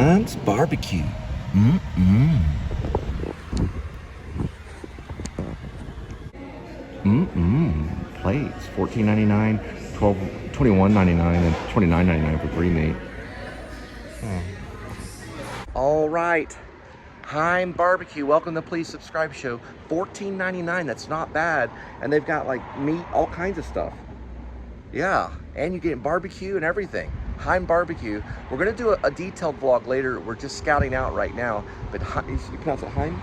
Heim's Barbecue. Plates, $14.99, $21.99, and $29.99 for 3 meat. All right, Heim Barbecue. Welcome to Please Subscribe Show. $14.99. That's not bad, and they've got like meat, all kinds of stuff. Yeah, and you get barbecue and everything. Heim Barbecue. We're gonna do a detailed vlog later. We're just scouting out right now. But you pronounce it Heim?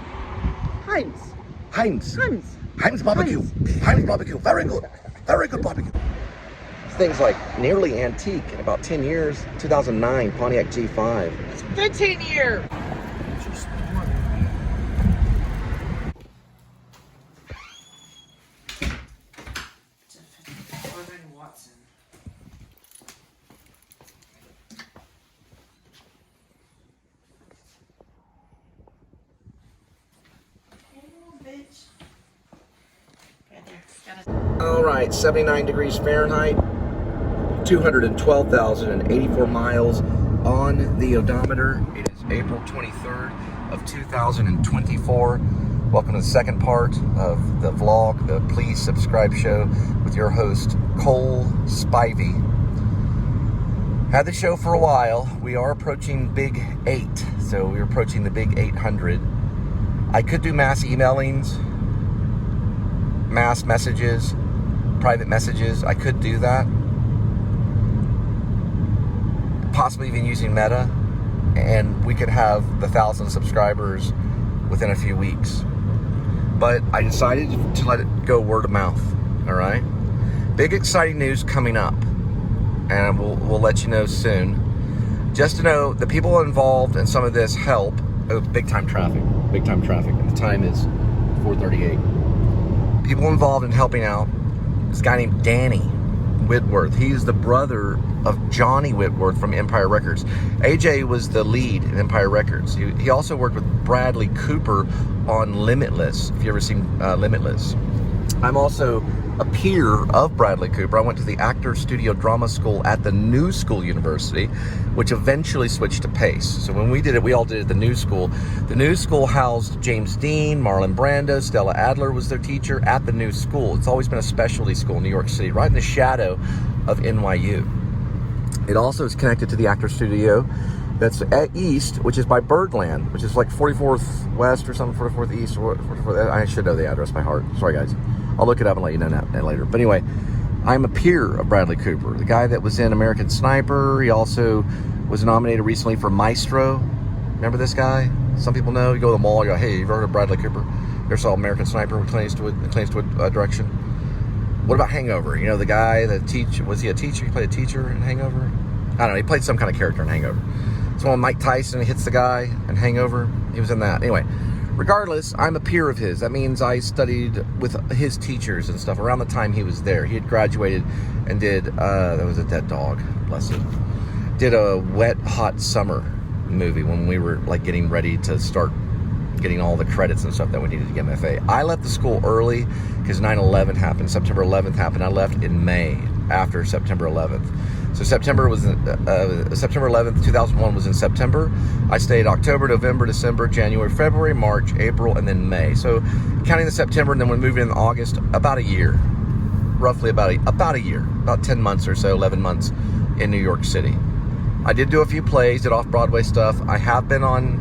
Heim's. Heim's. Heim's. Heim's Barbecue. Heim's Barbecue. Very good. Very good barbecue. This thing's like nearly antique. In about 10 years, 2009 Pontiac G5. It's 15 years. All right, 79 degrees Fahrenheit, 212,084 miles on the odometer. It is April 23rd of 2024. Welcome to the second part of the vlog, the Please Subscribe Show with your host, Cole Spivey. Had the show for a while. We are approaching Big 8, so we're approaching the Big 800. I could do mass emailings, mass messages, private messages. I could do that, possibly even using Meta, and we could have the 1,000 subscribers within a few weeks. But I decided to let it go word of mouth. All right, big exciting news coming up, and we'll let you know soon. Just to know, the people involved in some of this help. Oh, big time traffic, and the time is 4:38. People involved in helping out, this guy named Danny Whitworth. He's the brother of Johnny Whitworth from Empire Records. AJ was the lead in Empire Records. He also worked with Bradley Cooper on Limitless, if you ever seen Limitless. I'm also a peer of Bradley Cooper. I went to the Actor Studio Drama School at the New School University, which eventually switched to Pace. So when we did it, we all did it at the New School. The New School housed James Dean, Marlon Brando, Stella Adler was their teacher at the New School. It's always been a specialty school in New York City, right in the shadow of NYU. It also is connected to the Actor Studio that's at East, which is by Birdland, which is like 44th West or something, 44th East, or 44th. I should know the address by heart. Sorry, guys. I'll look it up and let you know that later. But anyway, I'm a peer of Bradley Cooper, the guy that was in American Sniper. He also was nominated recently for Maestro. Remember this guy? Some people know. You go to the mall, you go, hey, you've heard of Bradley Cooper? You ever saw American Sniper with Clint Eastwood direction? What about Hangover? You know, the guy, was he a teacher? He played a teacher in Hangover? I don't know. He played some kind of character in Hangover. So when Mike Tyson hits the guy in Hangover, he was in that. Anyway, regardless, I'm a peer of his. That means I studied with his teachers and stuff around the time he was there. He had graduated and did, that was a dead dog, bless him. Did a Wet Hot Summer movie when we were like getting ready to start getting all the credits and stuff that we needed to get MFA. I left the school early because 9/11 happened, September 11th happened. I left in May after September 11th. So September 11th, 2001 was in September. I stayed October, November, December, January, February, March, April, and then May. So counting the September, and then we moved in August, about a year. Roughly about a year. About 10 months or so, 11 months in New York City. I did do a few plays, did off-Broadway stuff. I have been on,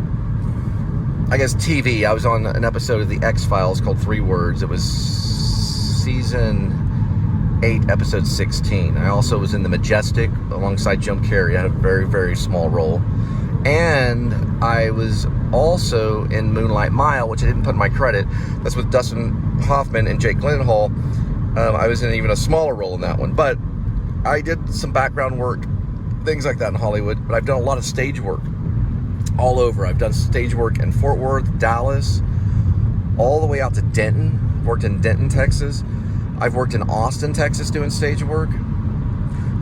I guess, TV. I was on an episode of The X-Files called 3 Words. It was season 8, episode 16. I also was in The Majestic alongside Jim Carrey. I had a very, very small role. And I was also in Moonlight Mile, which I didn't put in my credit. That's with Dustin Hoffman and Jake Gyllenhaal. I was in even a smaller role in that one. But I did some background work, things like that in Hollywood. But I've done a lot of stage work all over. I've done stage work in Fort Worth, Dallas, all the way out to Denton. Worked in Denton, Texas. I've worked in Austin, Texas doing stage work.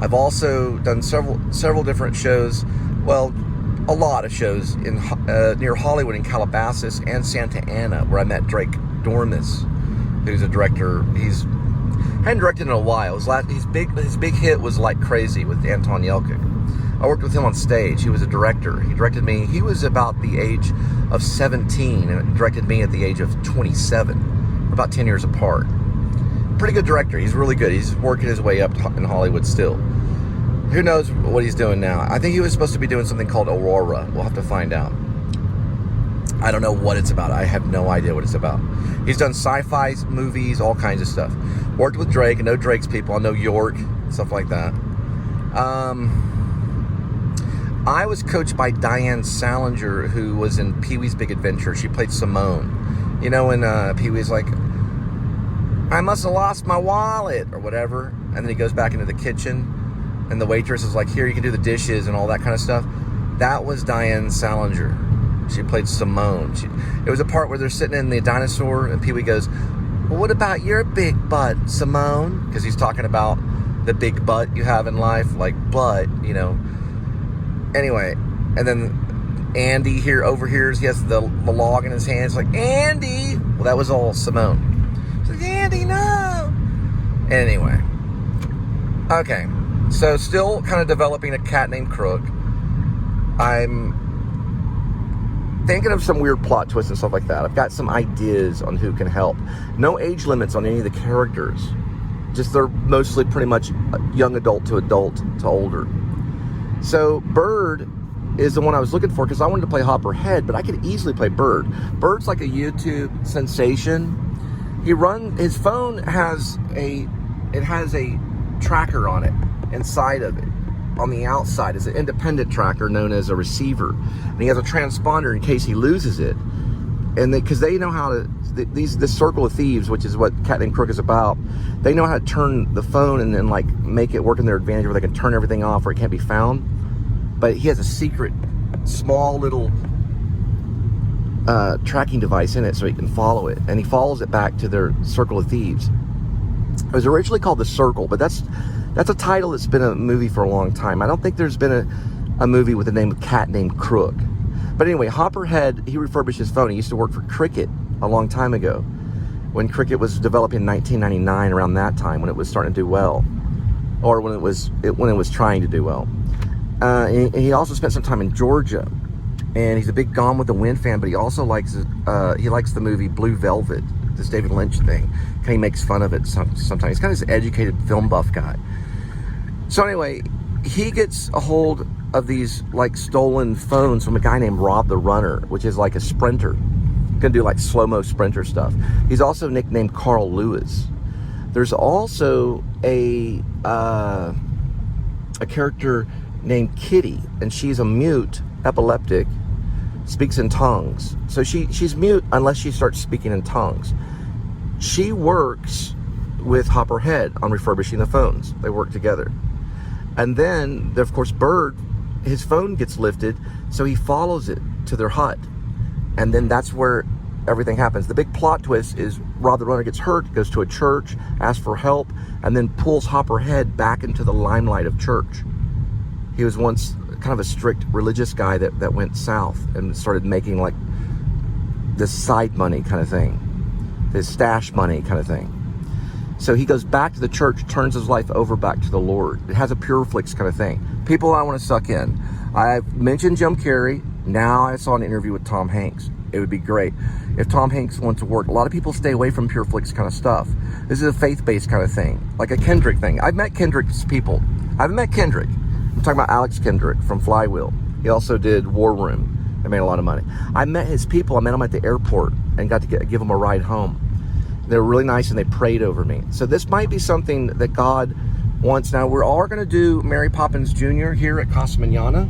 I've also done several different shows, well, a lot of shows in near Hollywood in Calabasas and Santa Ana, where I met Drake Dormus, who's a director. He's hadn't directed in a while. His big hit was Like Crazy with Anton Yelchin. I worked with him on stage. He was a director. He directed me. He was about the age of 17 and directed me at the age of 27. We're about 10 years apart. Pretty good director. He's really good. He's working his way up in Hollywood still. Who knows what he's doing now? I think he was supposed to be doing something called Aurora. We'll have to find out. I don't know what it's about. I have no idea what it's about. He's done sci-fi movies, all kinds of stuff. Worked with Drake. I know Drake's people. I know York, stuff like that. I was coached by Diane Salinger, who was in Pee-wee's Big Adventure. She played Simone. You know when Pee-wee's like, I must have lost my wallet, or whatever. And then he goes back into the kitchen, and the waitress is like, here, you can do the dishes and all that kind of stuff. That was Diane Salinger. She played Simone. It was a part where they're sitting in the dinosaur, and Pee-wee goes, well, what about your big butt, Simone? Because he's talking about the big butt you have in life, like butt, you know. Anyway, and then Andy overhears, he has the log in his hands, like, Andy! Well, that was all Simone. She's like, Andy, no! Anyway. Okay, so still kind of developing a cat named Crook. I'm thinking of some weird plot twists and stuff like that. I've got some ideas on who can help. No age limits on any of the characters. Just they're mostly pretty much young adult to older. So Bird is the one I was looking for because I wanted to play Hopper Head, but I could easily play Bird. Bird's like a YouTube sensation. His phone has a tracker on it, inside of it. On the outside is an independent tracker known as a receiver. And he has a transponder in case he loses it. And because they know how to, this circle of thieves, which is what Cat Named Crook is about, they know how to turn the phone and then like make it work in their advantage where they can turn everything off where it can't be found. But he has a secret, small little tracking device in it so he can follow it. And he follows it back to their circle of thieves. It was originally called The Circle, but that's a title that's been a movie for a long time. I don't think there's been a movie with the name of Cat Named Crook. But anyway, Hopper Head, he refurbished his phone. He used to work for Cricket a long time ago, when Cricket was developing in 1999, around that time, when it was starting to do well, or when it was trying to do well. And he also spent some time in Georgia, and he's a big Gone with the Wind fan. But he also likes the movie Blue Velvet, this David Lynch thing. He makes fun of it sometimes. He's kind of this educated film buff guy. So anyway, he gets a hold of these like stolen phones from a guy named Rob the Runner, which is like a sprinter. Gonna do like slow-mo sprinter stuff. He's also nicknamed Carl Lewis. There's also a character named Kitty, and she's a mute, epileptic, speaks in tongues. So she's mute unless she starts speaking in tongues. She works with Hopper Head on refurbishing the phones. They work together. And then, of course, Bird, his phone gets lifted, so he follows it to their hut. And then that's where everything happens. The big plot twist is Rob the Runner gets hurt, goes to a church, asks for help, and then pulls Hopper Head back into the limelight of church. He was once kind of a strict religious guy that went south and started making like this side money kind of thing, this stash money kind of thing. So he goes back to the church, turns his life over back to the Lord. It has a Pureflix kind of thing. People I want to suck in. I've mentioned Jim Carrey. Now I saw an interview with Tom Hanks. It would be great if Tom Hanks went to work. A lot of people stay away from Pureflix kind of stuff. This is a faith-based kind of thing, like a Kendrick thing. I've met Kendrick's people. I haven't met Kendrick. I'm talking about Alex Kendrick from Flywheel. He also did War Room. They made a lot of money. I met his people. I met them at the airport and got to give them a ride home. They were really nice, and they prayed over me. So this might be something that God wants. Now, we're all going to do Mary Poppins Jr. here at Casa Manana,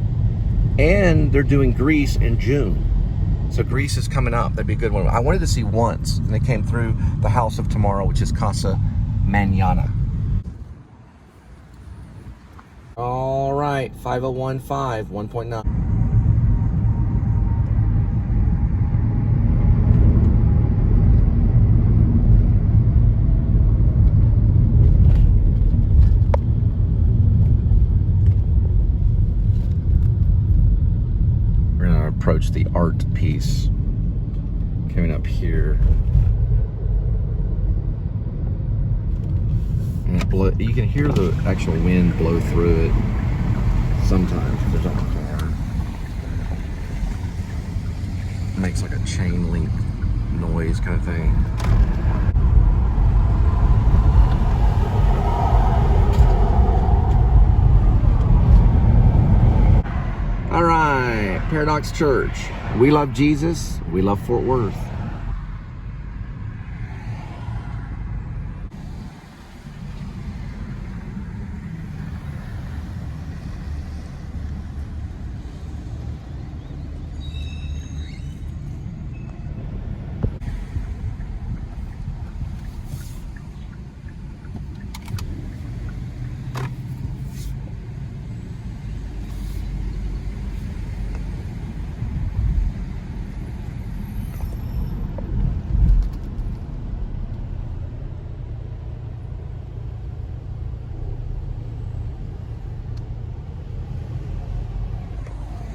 and they're doing Grease in June. So Grease is coming up. That'd be a good one. I wanted to see Once, and they came through the House of Tomorrow, which is Casa Manana. All right, 5015, 1.9. Approach the art piece coming up here. And you can hear the actual wind blow through it. Sometimes if there's on the car. It makes like a chain link noise kind of thing. All right, Paradox Church. We love Jesus. We love Fort Worth.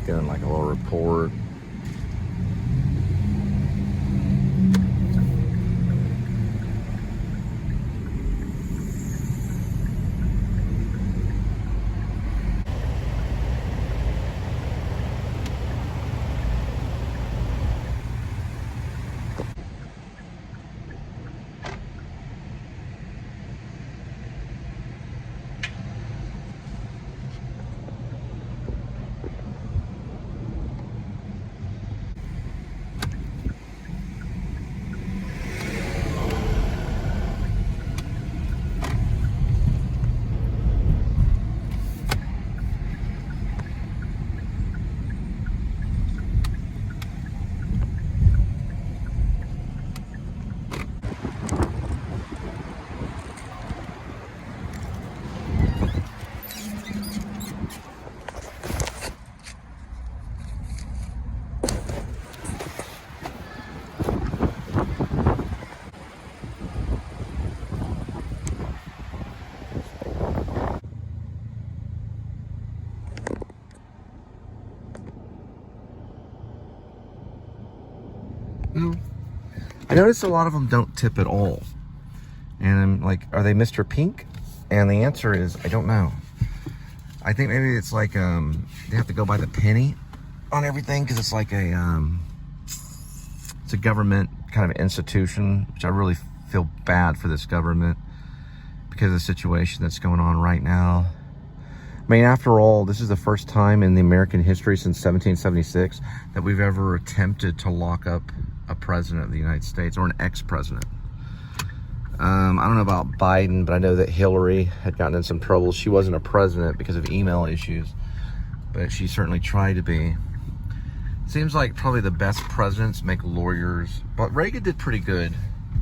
Getting like a little report. I noticed a lot of them don't tip at all. And I'm like, are they Mr. Pink? And the answer is, I don't know. I think maybe it's like, they have to go by the penny on everything because it's like it's a government kind of institution, which I really feel bad for this government because of the situation that's going on right now. I mean, after all, this is the first time in the American history since 1776 that we've ever attempted to lock up a president of the United States or an ex-president. I don't know about Biden, but I know that Hillary had gotten in some trouble. She wasn't a president because of email issues, but she certainly tried to be. Seems like probably the best presidents make lawyers, but Reagan did pretty good.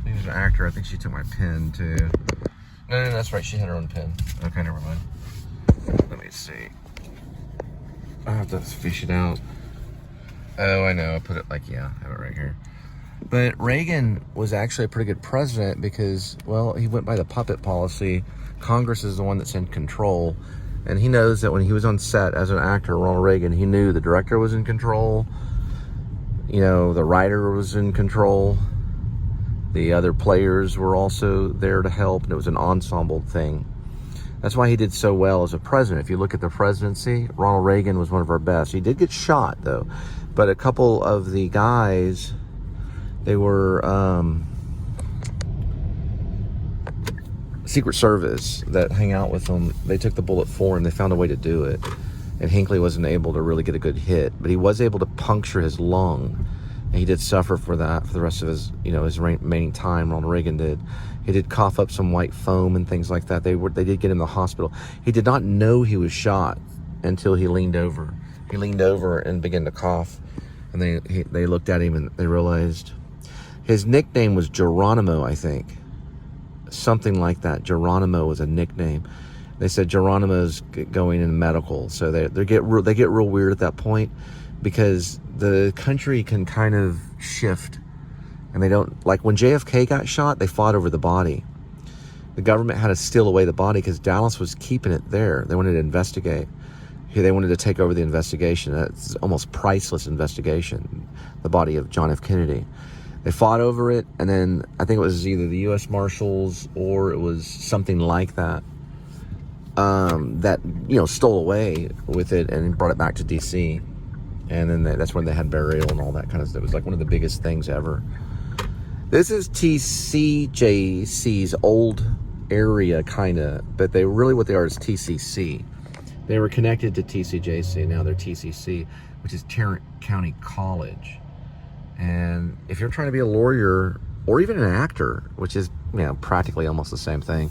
He was an actor. I think she took my pen too. No, that's right. She had her own pen. Okay, never mind. Let me see. I have to fish it out. Oh, I know. I put it like, yeah, I have it right here. But Reagan was actually a pretty good president because, well, he went by the puppet policy. Congress is the one that's in control. And he knows that when he was on set as an actor, Ronald Reagan, he knew the director was in control. You know, the writer was in control. The other players were also there to help. And it was an ensemble thing. That's why he did so well as a president. If you look at the presidency, Ronald Reagan was one of our best. He did get shot, though. But a couple of the guys, they were Secret Service that hang out with them. They took the bullet for him. They found a way to do it. And Hinckley wasn't able to really get a good hit. But he was able to puncture his lung. And he did suffer for that for the rest of his, his remaining time. Ronald Reagan did. He did cough up some white foam and things like that. They did get him to the hospital. He did not know he was shot until he leaned over. He leaned over and began to cough. And they looked at him and they realized his nickname was Geronimo, I think. Something like that. Geronimo was a nickname. They said Geronimo's going in medical. So they get real weird at that point because the country can kind of shift. And they don't, like when JFK got shot, they fought over the body. The government had to steal away the body because Dallas was keeping it there. They wanted to investigate. They wanted to take over the investigation. That's almost priceless investigation, the body of John F. Kennedy. They fought over it, and then I think it was either the U.S. Marshals or it was something like that. that, stole away with it and brought it back to DC. And then that's when they had burial and all that kind of stuff. It was like one of the biggest things ever. This is TCJC's old area, kind of, but what they are is TCC. They were connected to TCJC. Now they're TCC, which is Tarrant County College. And if you're trying to be a lawyer or even an actor, which is practically almost the same thing,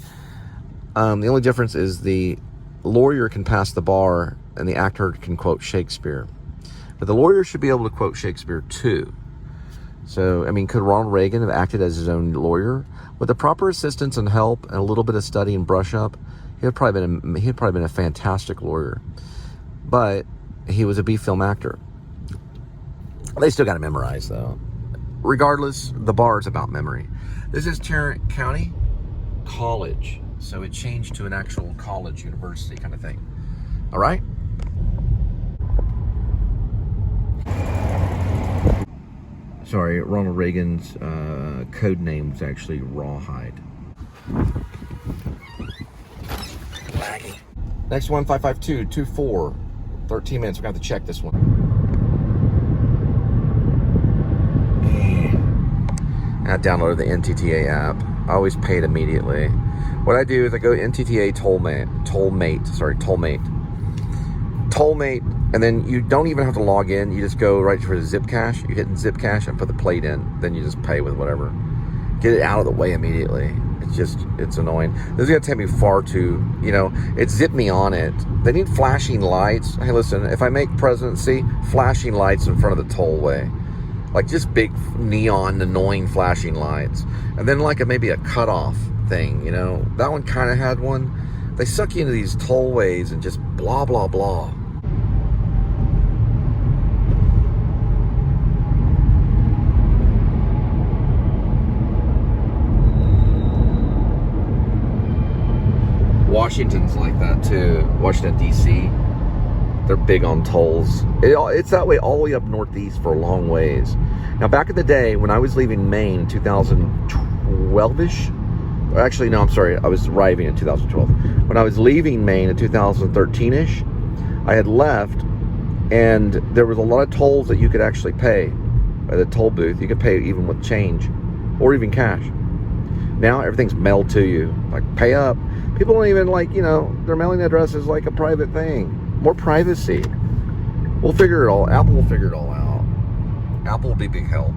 the only difference is the lawyer can pass the bar and the actor can quote Shakespeare. But the lawyer should be able to quote Shakespeare too. So, could Ronald Reagan have acted as his own lawyer? With the proper assistance and help and a little bit of study and brush up, he had probably been a fantastic lawyer. But he was a B film actor. They still got to memorize though. Regardless, the bar is about memory. This is Tarrant County College. So it changed to an actual college, university kind of thing. All right? Sorry, Ronald Reagan's code name was actually Rawhide. Laggy. Next one, 552-24. 13 minutes. We're going to have to check this one. I downloaded the NTTA app. I always pay it immediately. What I do is I go to NTTA Tollmate, and then you don't even have to log in. You just go right for the zip cash. You hit zip cash and put the plate in. Then you just pay with whatever. Get it out of the way immediately. It's annoying. This is going to take me far too, it zipped me on it. They need flashing lights. Hey, listen, if I make presidency, flashing lights in front of the tollway. Like just big neon, annoying flashing lights. And then maybe a cutoff thing, That one kind of had one. They suck you into these tollways and just blah, blah, blah. Washington's like that too. Washington, D.C. They're big on tolls. It's that way all the way up northeast for a long ways. Now, back in the day, when I was leaving Maine in 2012-ish, actually, no, I'm sorry, I was arriving in 2012. When I was leaving Maine in 2013-ish, I had left, and there was a lot of tolls that you could actually pay at the toll booth. You could pay even with change, or even cash. Now, everything's mailed to you. Like, pay up. People don't even, their mailing address is like a private thing. More privacy. We'll figure it all. Apple will figure it all out. Apple will be big help.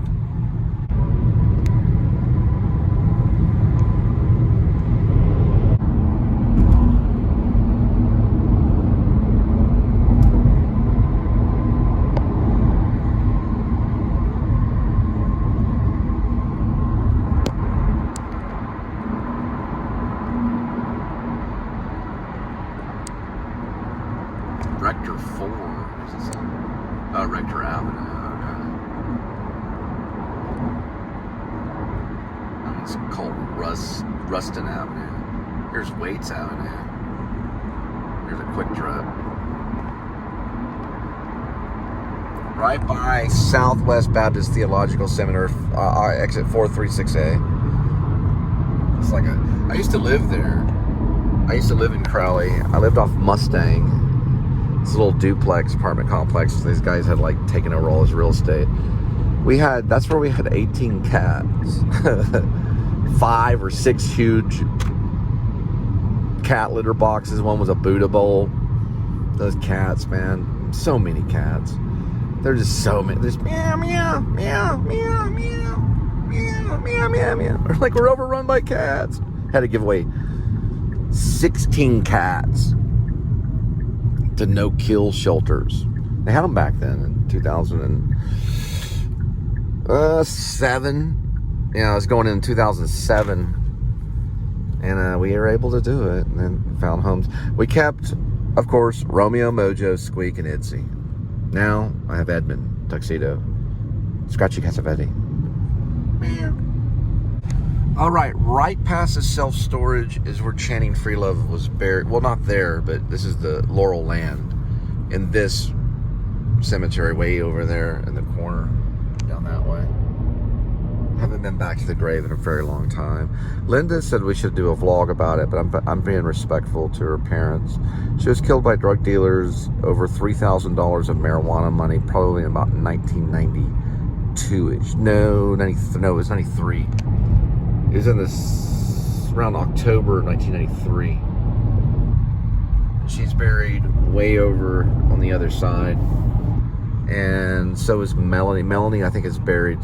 Rector 4. Where's this at? Oh, Rector Avenue. Okay. It's called Ruston Avenue. Here's Waits Avenue. Here's a quick trip. Right by Southwest Baptist Theological Seminary, exit 436A. It's like I used to live there. I used to live in Crowley. I lived off Mustang. This little duplex apartment complex. These guys had taken over all his real estate. That's where we had 18 cats. 5 or 6 huge cat litter boxes. One was a Buddha bowl. Those cats, man. So many cats. They're just so many. There's meow, meow, meow, meow, meow, meow, meow, meow, meow. We're overrun by cats. Had to give away 16 cats to no-kill shelters. They had them back then in 2007. I was going in 2007, and we were able to do it, and then found homes. We kept, of course, Romeo, Mojo, Squeak, and Itzy. Now I have Edmund, Tuxedo, Scratchy Cassavetes. All right, right past the self-storage is where Channing Freelove was buried. Well, not there, but this is the Laurel Land in this cemetery way over there in the corner, down that way. Haven't been back to the grave in a very long time. Linda said we should do a vlog about it, but I'm being respectful to her parents. She was killed by drug dealers, over $3,000 of marijuana money, probably in about 1992-ish. No, it was 93. It was in this around October 1993. She's buried way over on the other side, and so is Melanie. Melanie, I think, is buried.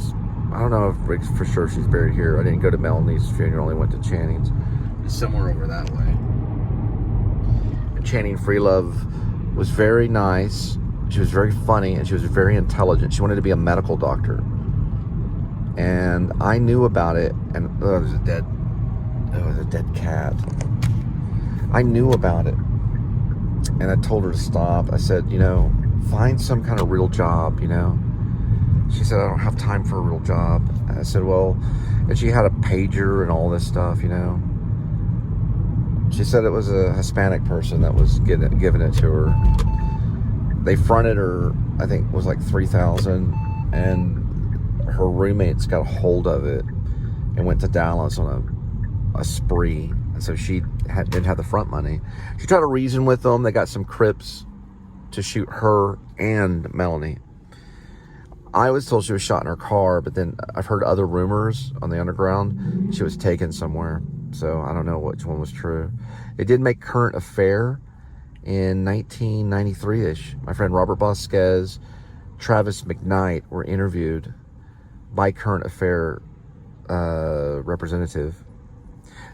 I don't know if for sure she's buried here. I didn't go to Melanie's funeral. I only went to Channing's. It's somewhere over that way. And Channing Freelove was very nice. She was very funny, and she was very intelligent. She wanted to be a medical doctor. And I knew about it, and there's a dead cat. I knew about it, and I told her to stop. I said, find some kind of real job, She said, I don't have time for a real job. And I said, well, and she had a pager and all this stuff, She said it was a Hispanic person that was giving it to her. They fronted her, I think it was like $3,000, and her roommates got a hold of it and went to Dallas on a spree. And so she didn't have the front money. She tried to reason with them. They got some Crips to shoot her and Melanie. I was told she was shot in her car, but then I've heard other rumors on the underground she was taken somewhere. So I don't know which one was true. It did make current affair in 1993-ish. My friend Robert Vasquez, Travis McKnight were interviewed by current affair representative.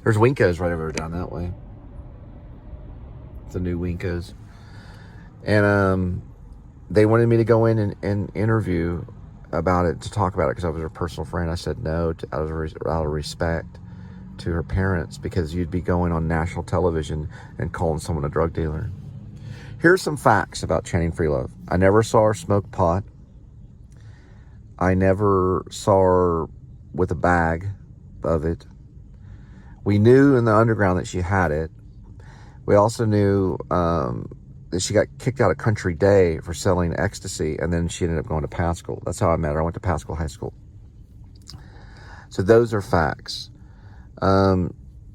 There's Winko's right over down that way. The new Winko's. And they wanted me to go in and interview about it, to talk about it, because I was her personal friend. I said no, out of respect to her parents, because you'd be going on national television and calling someone a drug dealer. Here's some facts about Channing Freelove. I never saw her smoke pot. I never saw her with a bag of it. We knew in the underground that she had it. We also knew that she got kicked out of Country Day for selling ecstasy, and then she ended up going to Pascal. That's how I met her. I went to Pascal High School. So those are facts. The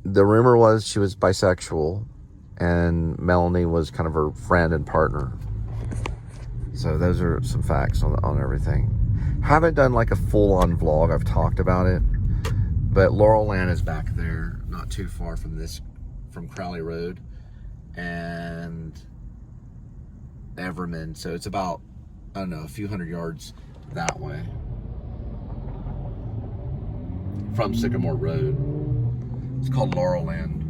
rumor was she was bisexual, and Melanie was kind of her friend and partner. So those are some facts on everything. Haven't done like a full-on vlog. I've talked about it, but Laurel Land is back there, not too far from Crowley Road and Everman. So it's about, I don't know, a few hundred yards that way from Sycamore Road. It's called Laurel Land.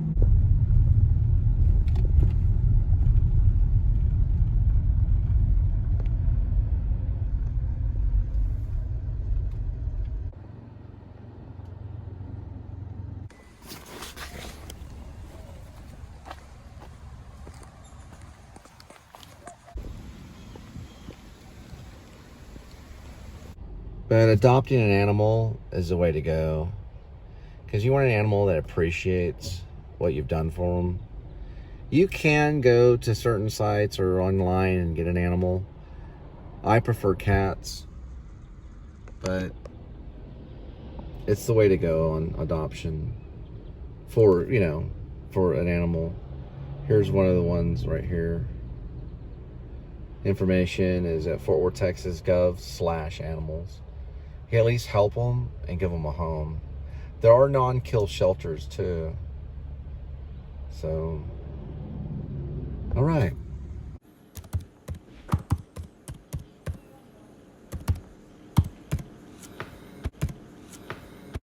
But adopting an animal is the way to go, because you want an animal that appreciates what you've done for them. You can go to certain sites or online and get an animal. I prefer cats, but it's the way to go on adoption for an animal. Here's one of the ones right here. Information is at Fort Worth, Texas gov/animals. You can at least help them and give them a home. There are non-kill shelters too. So, all right.